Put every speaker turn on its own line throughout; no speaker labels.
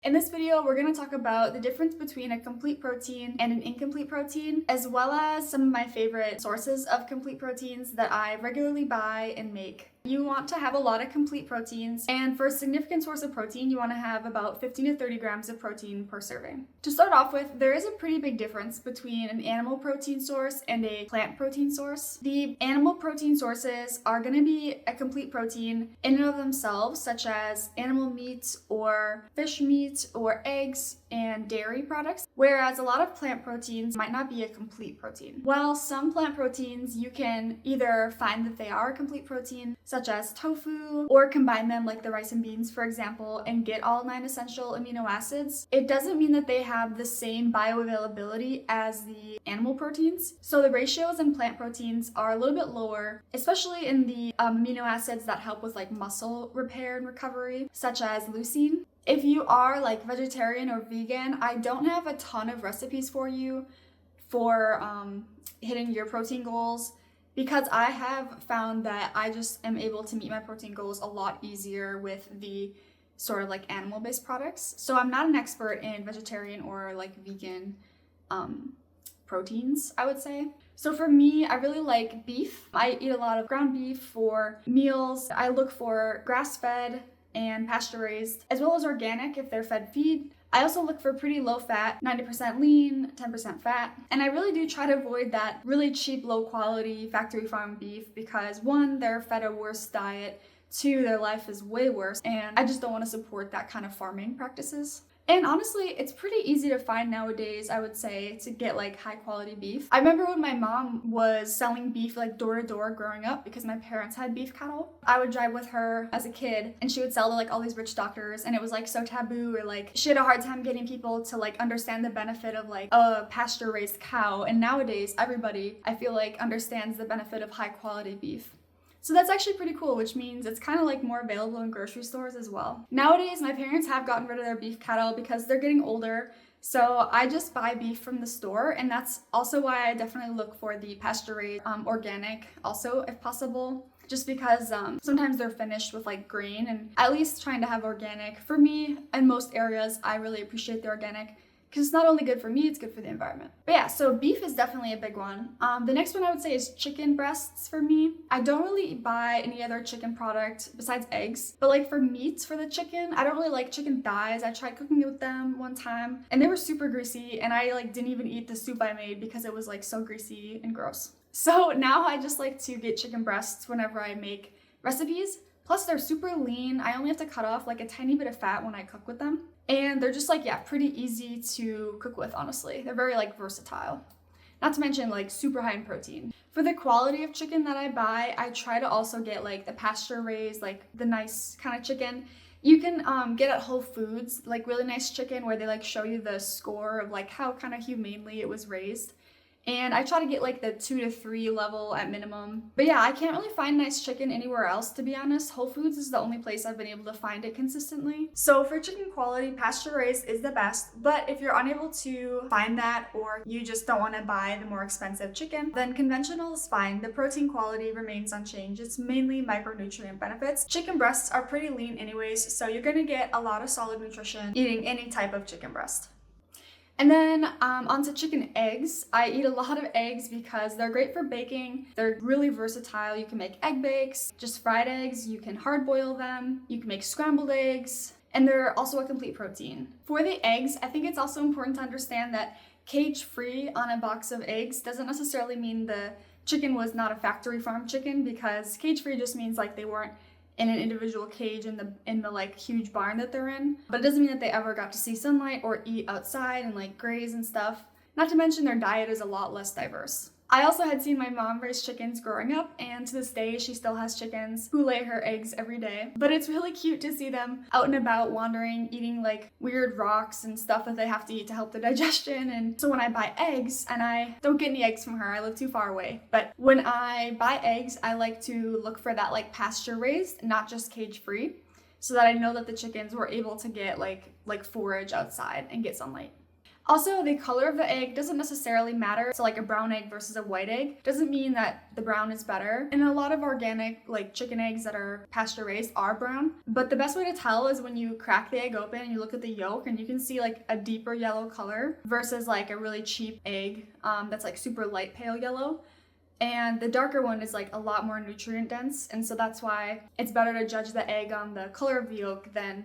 In this video, we're going to talk about the difference between a complete protein and an incomplete protein, as well as some of my favorite sources of complete proteins that I regularly buy and make. You want to have a lot of complete proteins, and for a significant source of protein, you want to have about 15 to 30 grams of protein per serving. To start off with, there is a pretty big difference between an animal protein source and a plant protein source. The animal protein sources are going to be a complete protein in and of themselves, such as animal meat or fish meat or eggs and dairy products, whereas a lot of plant proteins might not be a complete protein. While some plant proteins, you can either find that they are a complete protein, such as tofu, or combine them like the rice and beans, for example, and get all 9 essential amino acids, it doesn't mean that they have the same bioavailability as the animal proteins. So the ratios in plant proteins are a little bit lower, especially in the amino acids that help with like muscle repair and recovery, such as leucine. If you are like vegetarian or vegan, I don't have a ton of recipes for you for hitting your protein goals, because I have found that I just am able to meet my protein goals a lot easier with the sort of like animal-based products. So I'm not an expert in vegetarian or like vegan proteins, I would say. So for me, I really like beef. I eat a lot of ground beef for meals. I look for grass-fed and pasture-raised, as well as organic if they're fed feed. I also look for pretty low fat, 90% lean, 10% fat. And I really do try to avoid that really cheap, low quality factory farm beef because one, they're fed a worse diet, two, their life is way worse, and I just don't want to support that kind of farming practices. And honestly, it's pretty easy to find nowadays, I would say, to get like high quality beef. I remember when my mom was selling beef like door to door growing up because my parents had beef cattle. I would drive with her as a kid and she would sell to like all these rich doctors, and it was like so taboo, or like she had a hard time getting people to like understand the benefit of like a pasture raised cow. And nowadays everybody, I feel like, understands the benefit of high quality beef. So that's actually pretty cool, which means it's kind of like more available in grocery stores as well. Nowadays, my parents have gotten rid of their beef cattle because they're getting older. So I just buy beef from the store, and that's also why I definitely look for the pasture-raised organic also, if possible. Just because sometimes they're finished with like grain, and at least trying to have organic. For me, in most areas, I really appreciate the organic, because it's not only good for me, it's good for the environment. But yeah, so beef is definitely a big one. The next one I would say is chicken breasts for me. I don't really buy any other chicken product besides eggs, but like for meats for the chicken, I don't really like chicken thighs. I tried cooking with them one time and they were super greasy, and I like didn't even eat the soup I made because it was like so greasy and gross. So now I just like to get chicken breasts whenever I make recipes. Plus they're super lean. I only have to cut off like a tiny bit of fat when I cook with them. And they're just like, yeah, pretty easy to cook with, honestly. They're very like versatile. Not to mention like super high in protein. For the quality of chicken that I buy, I try to also get like the pasture raised, like the nice kind of chicken. You can get at Whole Foods like really nice chicken where they like show you the score of like how kind of humanely it was raised. And I try to get like the 2 to 3 level at minimum. But yeah, I can't really find nice chicken anywhere else, to be honest. Whole Foods is the only place I've been able to find it consistently. So for chicken quality, pasture raised is the best. But if you're unable to find that, or you just don't want to buy the more expensive chicken, then conventional is fine. The protein quality remains unchanged. It's mainly micronutrient benefits. Chicken breasts are pretty lean anyways, so you're gonna get a lot of solid nutrition eating any type of chicken breast. And then onto chicken eggs. I eat a lot of eggs because they're great for baking. They're really versatile. You can make egg bakes, just fried eggs. You can hard boil them. You can make scrambled eggs. And they're also a complete protein. For the eggs, I think it's also important to understand that cage-free on a box of eggs doesn't necessarily mean the chicken was not a factory farm chicken, because cage-free just means like they weren't in an individual cage in the like huge barn that they're in. But it doesn't mean that they ever got to see sunlight or eat outside and like graze and stuff. Not to mention their diet is a lot less diverse. I also had seen my mom raise chickens growing up, and to this day she still has chickens who lay her eggs every day. But it's really cute to see them out and about wandering, eating like weird rocks and stuff that they have to eat to help their digestion. And so when I buy eggs, and I don't get any eggs from her, I live too far away, but when I buy eggs, I like to look for that like pasture raised, not just cage free, so that I know that the chickens were able to get like forage outside and get sunlight. Also, the color of the egg doesn't necessarily matter. So like a brown egg versus a white egg doesn't mean that the brown is better. And a lot of organic like chicken eggs that are pasture raised are brown. But the best way to tell is when you crack the egg open and you look at the yolk and you can see like a deeper yellow color versus like a really cheap egg that's like super light pale yellow. And the darker one is like a lot more nutrient dense. And so that's why it's better to judge the egg on the color of the yolk than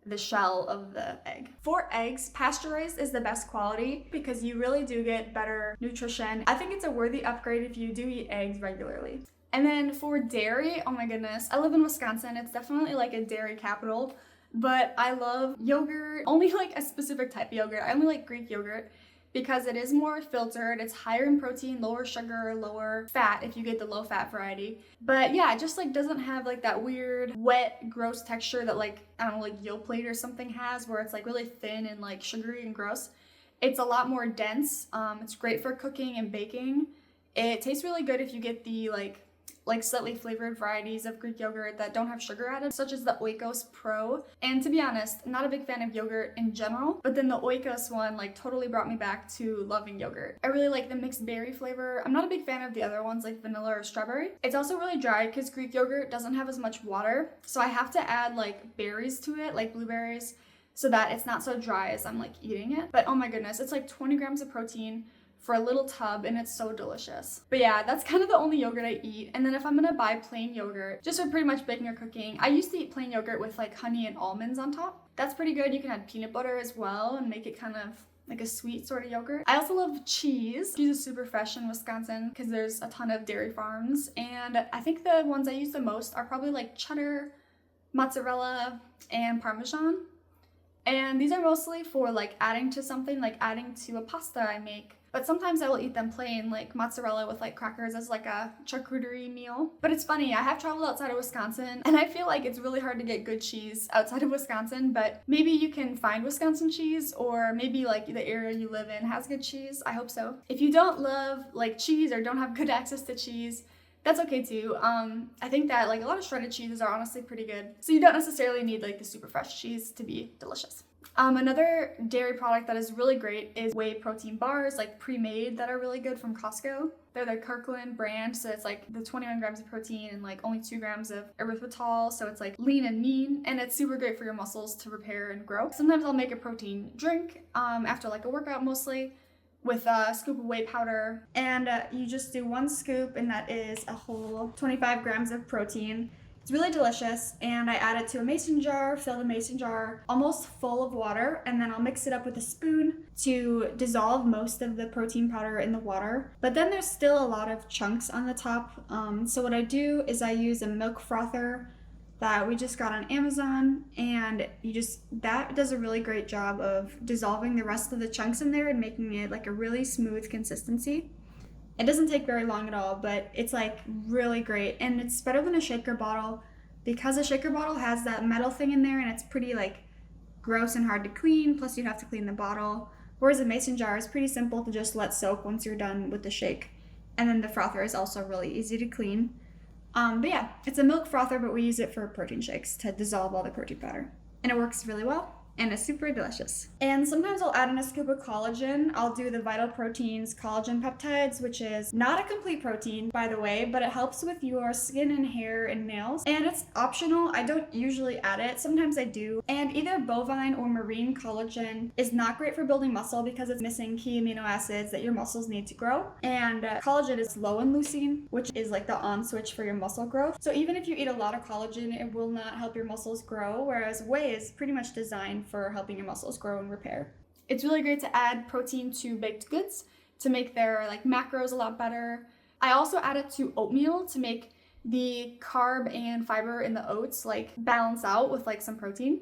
the shell of the egg. For eggs, pasture-raised is the best quality because you really do get better nutrition. I think it's a worthy upgrade if you do eat eggs regularly. And then for dairy, oh my goodness, I live in Wisconsin. It's definitely like a dairy capital, but I love yogurt, only like a specific type of yogurt. I only like Greek yogurt because it is more filtered, it's higher in protein, lower sugar, lower fat if you get the low fat variety. But yeah, it just like doesn't have like that weird, wet, gross texture that like, I don't know, like Yoplait or something has, where it's like really thin and like sugary and gross. It's a lot more dense. It's great for cooking and baking. It tastes really good if you get the like slightly flavored varieties of Greek yogurt that don't have sugar added, such as the Oikos Pro. And to be honest, not a big fan of yogurt in general, but then the Oikos one like totally brought me back to loving yogurt. I really like the mixed berry flavor. I'm not a big fan of the other ones like vanilla or strawberry. It's also really dry because Greek yogurt doesn't have as much water, so I have to add like berries to it, like blueberries, so that it's not so dry as I'm like eating it. But oh my goodness, it's like 20 grams of protein for a little tub and it's so delicious. But yeah, that's kind of the only yogurt I eat. And then if I'm gonna buy plain yogurt, just for pretty much baking or cooking, I used to eat plain yogurt with like honey and almonds on top. That's pretty good. You can add peanut butter as well and make it kind of like a sweet sort of yogurt. I also love cheese. Cheese is super fresh in Wisconsin because there's a ton of dairy farms. And I think the ones I use the most are probably like cheddar, mozzarella, and Parmesan. And these are mostly for like adding to something, like adding to a pasta I make. But sometimes I will eat them plain, like mozzarella with like crackers as like a charcuterie meal. But it's funny, I have traveled outside of Wisconsin and I feel like it's really hard to get good cheese outside of Wisconsin, but maybe you can find Wisconsin cheese, or maybe like the area you live in has good cheese. I hope so. If you don't love like cheese or don't have good access to cheese, that's okay too. I think that like a lot of shredded cheeses are honestly pretty good. So you don't necessarily need like the super fresh cheese to be delicious. Another dairy product that is really great is whey protein bars, like pre-made, that are really good from Costco. They're the Kirkland brand, so it's like the 21 grams of protein and like only 2 grams of erythritol, so it's like lean and mean, and it's super great for your muscles to repair and grow. Sometimes I'll make a protein drink after like a workout mostly, with a scoop of whey powder, and you just do 1 scoop and that is a whole 25 grams of protein. It's really delicious, and I add it to a mason jar, fill the mason jar almost full of water, and then I'll mix it up with a spoon to dissolve most of the protein powder in the water. But then there's still a lot of chunks on the top, so what I do is I use a milk frother that we just got on Amazon, and that does a really great job of dissolving the rest of the chunks in there and making it like a really smooth consistency. It doesn't take very long at all, but it's like really great, and it's better than a shaker bottle because a shaker bottle has that metal thing in there and it's pretty like gross and hard to clean, plus you'd have to clean the bottle, whereas a mason jar is pretty simple to just let soak once you're done with the shake. And then the frother is also really easy to clean. But yeah, it's a milk frother, but we use it for protein shakes to dissolve all the protein powder, and it works really well. And it's super delicious. And sometimes I'll add in a scoop of collagen. I'll do the Vital Proteins collagen peptides, which is not a complete protein, by the way, but it helps with your skin and hair and nails. And it's optional. I don't usually add it. Sometimes I do. And either bovine or marine collagen is not great for building muscle because it's missing key amino acids that your muscles need to grow. And collagen is low in leucine, which is like the on switch for your muscle growth. So even if you eat a lot of collagen, it will not help your muscles grow, whereas whey is pretty much designed for helping your muscles grow and repair. It's really great to add protein to baked goods to make their like macros a lot better. I also add it to oatmeal to make the carb and fiber in the oats like balance out with like some protein.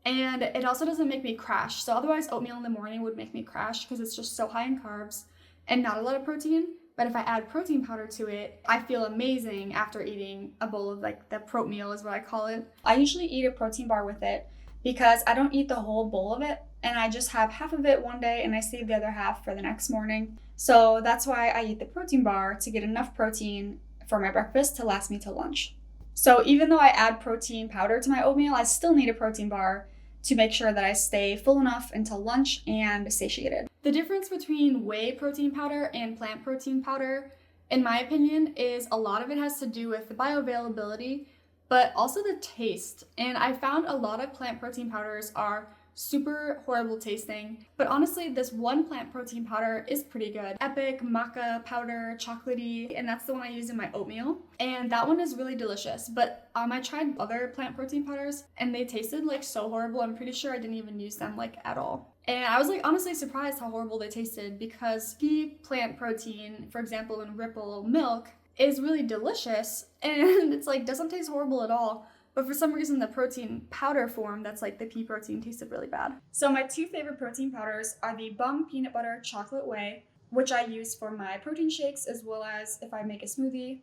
And it also doesn't make me crash. So otherwise oatmeal in the morning would make me crash because it's just so high in carbs and not a lot of protein. But if I add protein powder to it, I feel amazing after eating a bowl of like the Proatmeal is what I call it. I usually eat a protein bar with it because I don't eat the whole bowl of it, and I just have half of it one day and I save the other half for the next morning. So that's why I eat the protein bar, to get enough protein for my breakfast to last me till lunch. So even though I add protein powder to my oatmeal, I still need a protein bar to make sure that I stay full enough until lunch and satiated. The difference between whey protein powder and plant protein powder, in my opinion, is a lot of it has to do with the bioavailability, but also the taste. And I found a lot of plant protein powders are super horrible tasting, but honestly this one plant protein powder is pretty good. Epic maca powder, chocolatey, and that's the one I use in my oatmeal, and that one is really delicious. But I tried other plant protein powders and they tasted like so horrible. I'm pretty sure I didn't even use them like at all. And I was like honestly surprised how horrible they tasted, because pea plant protein, for example in Ripple milk, is really delicious and it's like doesn't taste horrible at all. But for some reason, the protein powder form, that's like the pea protein, tasted really bad. So my two favorite protein powders are the Bum Peanut Butter Chocolate Whey, which I use for my protein shakes as well as if I make a smoothie.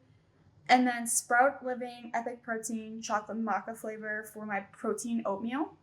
And then Sprout Living Epic Protein Chocolate Maca flavor for my protein oatmeal.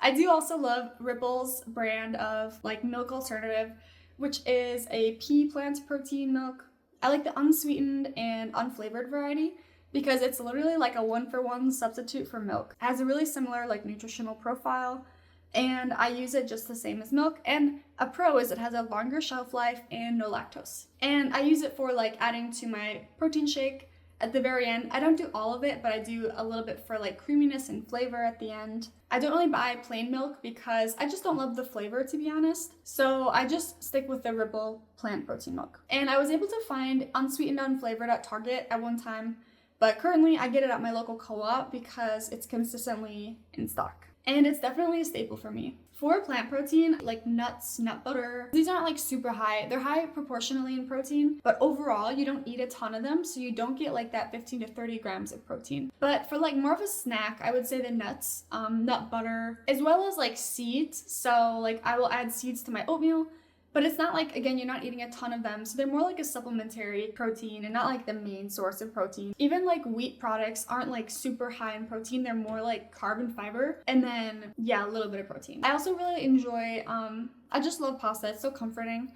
I do also love Ripple's brand of like milk alternative, which is a pea plant protein milk. I like the unsweetened and unflavored variety, because it's literally like a 1-for-1 substitute for milk. It has a really similar like nutritional profile, and I use it just the same as milk. And a pro is it has a longer shelf life and no lactose. And I use it for like adding to my protein shake at the very end. I don't do all of it, but I do a little bit for like creaminess and flavor at the end. I don't really buy plain milk because I just don't love the flavor, to be honest. So I just stick with the Ripple plant protein milk. And I was able to find unsweetened, unflavored at Target at one time, but currently I get it at my local co-op because it's consistently in stock. And it's definitely a staple for me. For plant protein, like nuts, nut butter, these aren't like super high. They're high proportionally in protein, but overall you don't eat a ton of them, so you don't get like that 15 to 30 grams of protein. But for like more of a snack, I would say the nuts, nut butter, as well as like seeds. So like I will add seeds to my oatmeal, but it's not like, again, you're not eating a ton of them, so they're more like a supplementary protein and not like the main source of protein. Even like wheat products aren't like super high in protein, they're more like carb and fiber, and then yeah, a little bit of protein. I also really enjoy, I just love pasta, it's so comforting.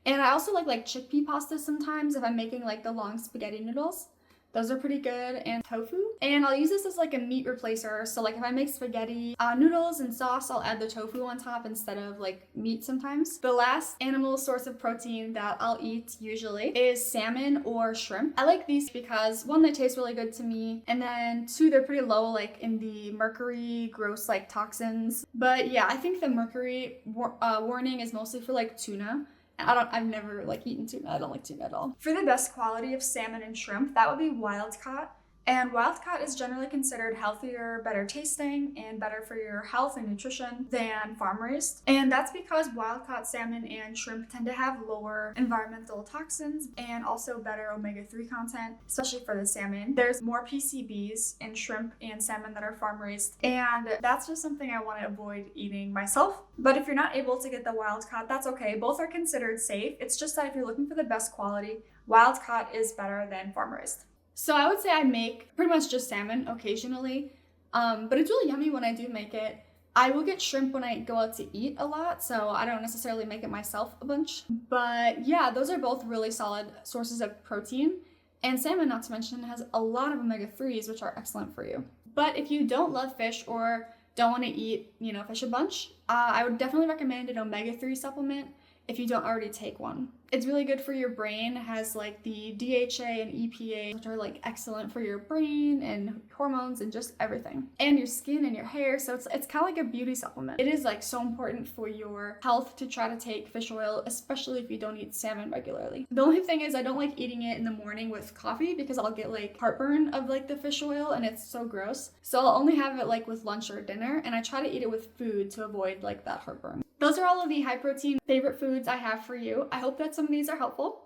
And I also like chickpea pasta sometimes if I'm making like the long spaghetti noodles. Those are pretty good, and tofu. And I'll use this as like a meat replacer. So like if I make spaghetti noodles and sauce, I'll add the tofu on top instead of like meat sometimes. The last animal source of protein that I'll eat usually is salmon or shrimp. I like these because one, they taste really good to me, and then two, they're pretty low like in the mercury, gross like toxins. But yeah, I think the mercury warning is mostly for like tuna. I've never like eaten tuna. I don't like tuna at all. For the best quality of salmon and shrimp, that would be wild caught. And wild caught is generally considered healthier, better tasting, and better for your health and nutrition than farm raised. And that's because wild caught salmon and shrimp tend to have lower environmental toxins and also better omega-3 content, especially for the salmon. There's more PCBs in shrimp and salmon that are farm raised, and that's just something I want to avoid eating myself. But if you're not able to get the wild caught, that's okay. Both are considered safe. It's just that if you're looking for the best quality, wild caught is better than farm raised. So I would say I make pretty much just salmon occasionally, but it's really yummy when I do make it. I will get shrimp when I go out to eat a lot, so I don't necessarily make it myself a bunch. But yeah, those are both really solid sources of protein. And salmon, not to mention, has a lot of omega-3s, which are excellent for you. But if you don't love fish or don't want to eat, fish a bunch, I would definitely recommend an omega-3 supplement if you don't already take one. It's really good for your brain. It has like the DHA and EPA, which are like excellent for your brain and hormones and just everything. And your skin and your hair, so it's kind of like a beauty supplement. It is like so important for your health to try to take fish oil, especially if you don't eat salmon regularly. The only thing is I don't like eating it in the morning with coffee because I'll get like heartburn of like the fish oil and it's so gross. So I'll only have it like with lunch or dinner, and I try to eat it with food to avoid like that heartburn. Those are all of the high protein favorite foods I have for you. I hope that some of these are helpful,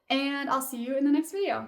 and I'll see you in the next video.